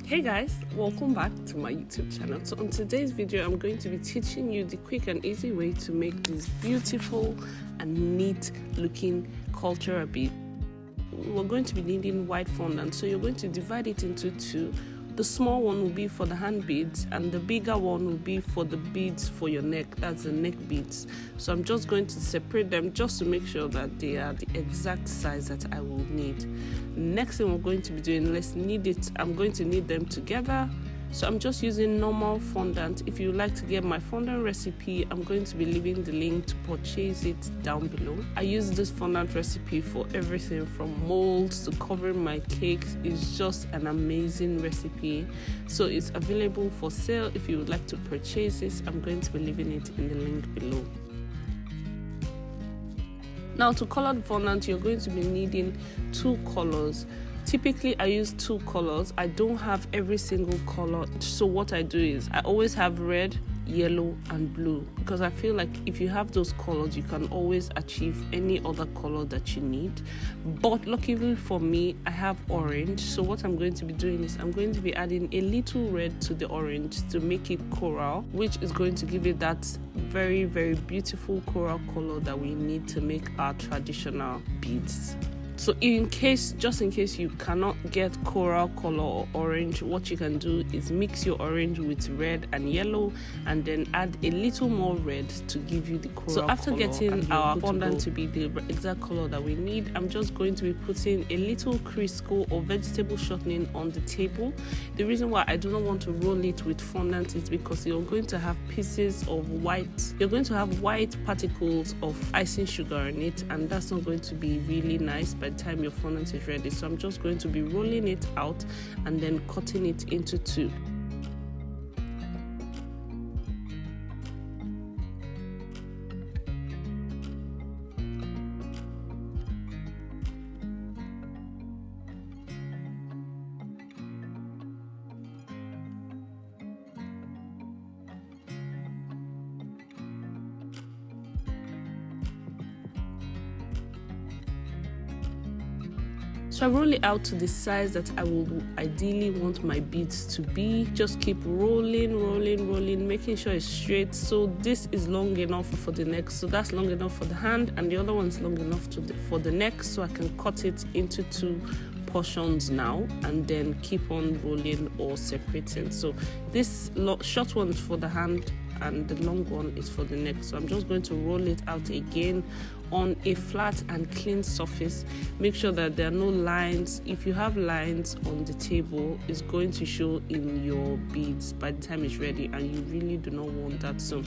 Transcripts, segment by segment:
Hey guys, welcome back to my YouTube channel. So on today's video, I'm going to be teaching you the quick and easy way to make this beautiful and neat looking cultural bead. We're going to be needing white fondant, so you're going to divide it into two. The small one will be for the hand beads and the bigger one will be for the beads for your neck. That's the neck beads. So I'm just going to separate them just to make sure that they are the exact size that I will need. Next thing we're going to be doing, let's knead it. I'm going to knead them together. So I'm just using normal fondant. If you would like to get my fondant recipe, I'm going to be leaving the link to purchase it down below. I use this fondant recipe for everything from molds to covering my cakes. It's just an amazing recipe. So it's available for sale. If you would like to purchase this, I'm going to be leaving it in the link below. Now to color the fondant, you're going to be needing two colors. Typically, I use two colors. I don't have every single color. So what I do is I always have red, yellow, and blue, because I feel like if you have those colors, you can always achieve any other color that you need. But luckily for me, I have orange. So what I'm going to be doing is I'm going to be adding a little red to the orange to make it coral, which is going to give it that very, very beautiful coral color that we need to make our traditional beads. So just in case you cannot get coral color or orange, what you can do is mix your orange with red and yellow and then add a little more red to give you the coral color. So after getting our fondant to be the exact color that we need, I'm just going to be putting a little Crisco or vegetable shortening on the table. The reason why I do not want to roll it with fondant is because you're going to have pieces of white. You're going to have white particles of icing sugar in it, and that's not going to be really nice by the time your fondant is ready. So I'm just going to be rolling it out and then cutting it into two. So I roll it out to the size that I will ideally want my beads to be. Just keep rolling, making sure it's straight. So this is long enough for the neck, so that's long enough for the hand, and the other one's long enough for the neck, so I can cut it into two portions now and then keep on rolling or separating. So this short one is for the hand and the long one is for the neck. So I'm just going to roll it out again on a flat and clean surface. Make sure that there are no lines. If you have lines on the table, it's going to show in your beads by the time it's ready, and you really do not want that. So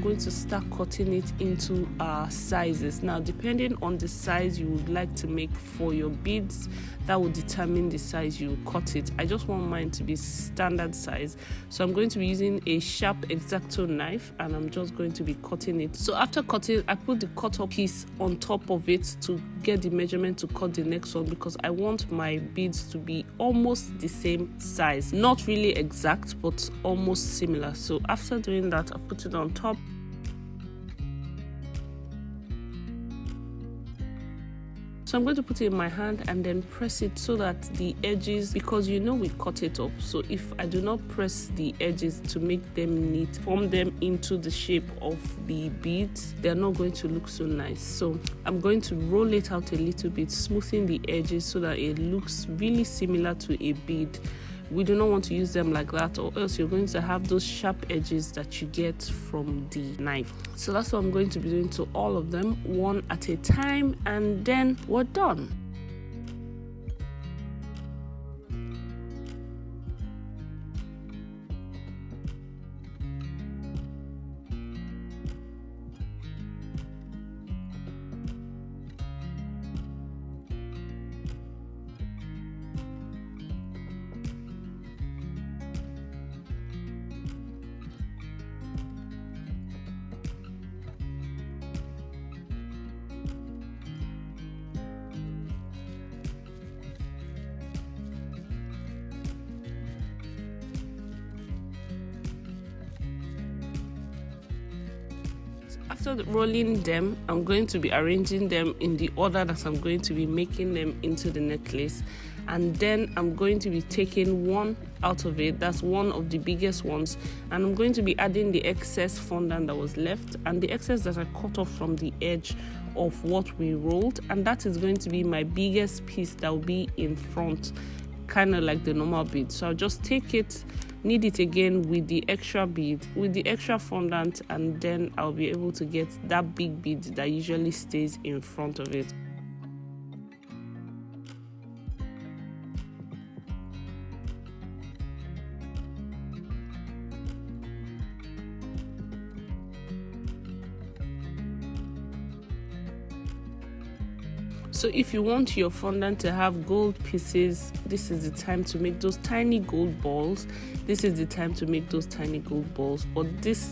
going to start cutting it into sizes. Now, depending on the size you would like to make for your beads, that will determine the size you cut it. I just want mine to be standard size, so I'm going to be using a sharp X-Acto knife and I'm just going to be cutting it. So after cutting, I put the cut up piece on top of it to get the measurement to cut the next one, because I want my beads to be almost the same size, not really exact but almost similar. So after doing that, I put it on top. So I'm going to put it in my hand and then press it so that the edges, because you know we cut it up, so if I do not press the edges to make them neat, form them into the shape of the beads, they're not going to look so nice. So I'm going to roll it out a little bit, smoothing the edges so that it looks really similar to a bead. We do not want to use them like that, or else you're going to have those sharp edges that you get from the knife. So that's what I'm going to be doing to all of them, one at a time, and then we're done. After rolling them, I'm going to be arranging them in the order that I'm going to be making them into the necklace, and then I'm going to be taking one out of it. That's one of the biggest ones, and I'm going to be adding the excess fondant that was left and the excess that I cut off from the edge of what we rolled, and that is going to be my biggest piece that will be in front, kind of like the normal bead. So I'll just take it, knead it again with the extra bead, with the extra fondant, and then I'll be able to get that big bead that usually stays in front of it. So if you want your fondant to have gold pieces, this is the time to make those tiny gold balls. This is the time to make those tiny gold balls. But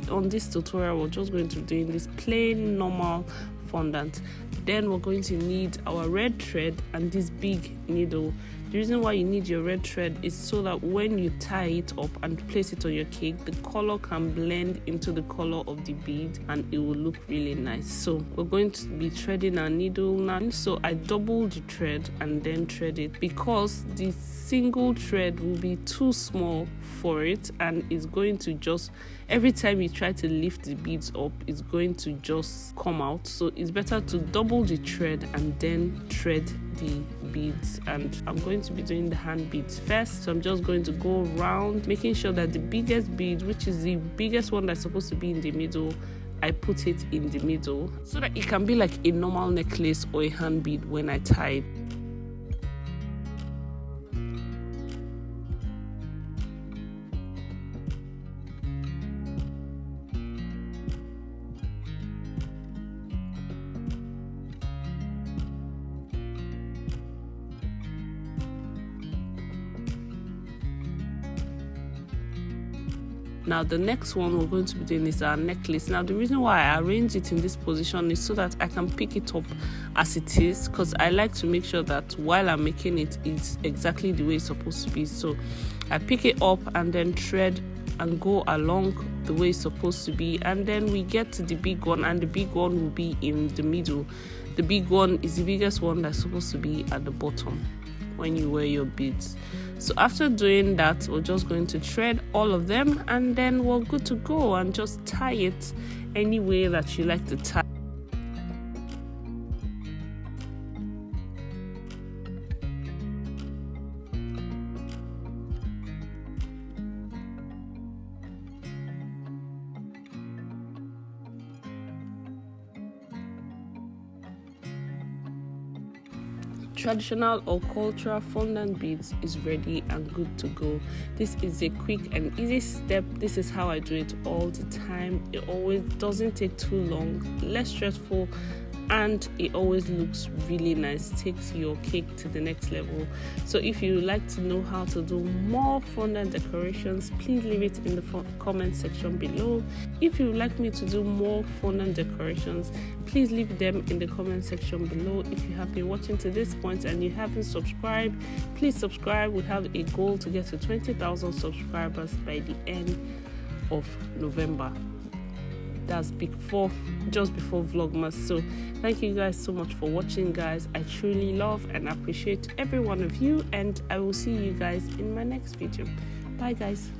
on this tutorial, we're just going to be doing this plain normal fondant. Then we're going to need our red thread and this big needle. The reason why you need your red thread is so that when you tie it up and place it on your cake, the color can blend into the color of the bead and it will look really nice. So we're going to be threading our needle now. So I double the thread and then thread it, because the single thread will be too small for it, and it's going to just, every time you try to lift the beads up, it's going to just come out. So it's better to double the thread and then thread the beads. And I'm going to be doing the hand beads first, so I'm just going to go around making sure that the biggest bead, which is the biggest one that's supposed to be in the middle, I put it in the middle so that it can be like a normal necklace or a hand bead when I tie it. Now the next one we're going to be doing is our necklace. Now the reason why I arrange it in this position is so that I can pick it up as it is, because I like to make sure that while I'm making it, it's exactly the way it's supposed to be. So I pick it up and then thread and go along the way it's supposed to be, and then we get to the big one, and the big one will be in the middle. The big one is the biggest one that's supposed to be at the bottom when you wear your beads. So after doing that, we're just going to thread all of them, and then we're good to go, and just tie it any way that you like to tie. Traditional or cultural fondant beads is ready and good to go. This is a quick and easy step. This is how I do it all the time. It always doesn't take too long, less stressful, and it always looks really nice. Takes your cake to the next level. So if you like to know how to do more fondant decorations, please leave it in the comment section below. If you would like me to do more fondant decorations, please leave them in the comment section below. If you have been watching to this point and you haven't subscribed, please subscribe. We have a goal to get to 20,000 subscribers by the end of November. That's just before Vlogmas. So thank you guys so much for watching, guys. I truly love and appreciate every one of you, and I will see you guys in my next video. Bye guys.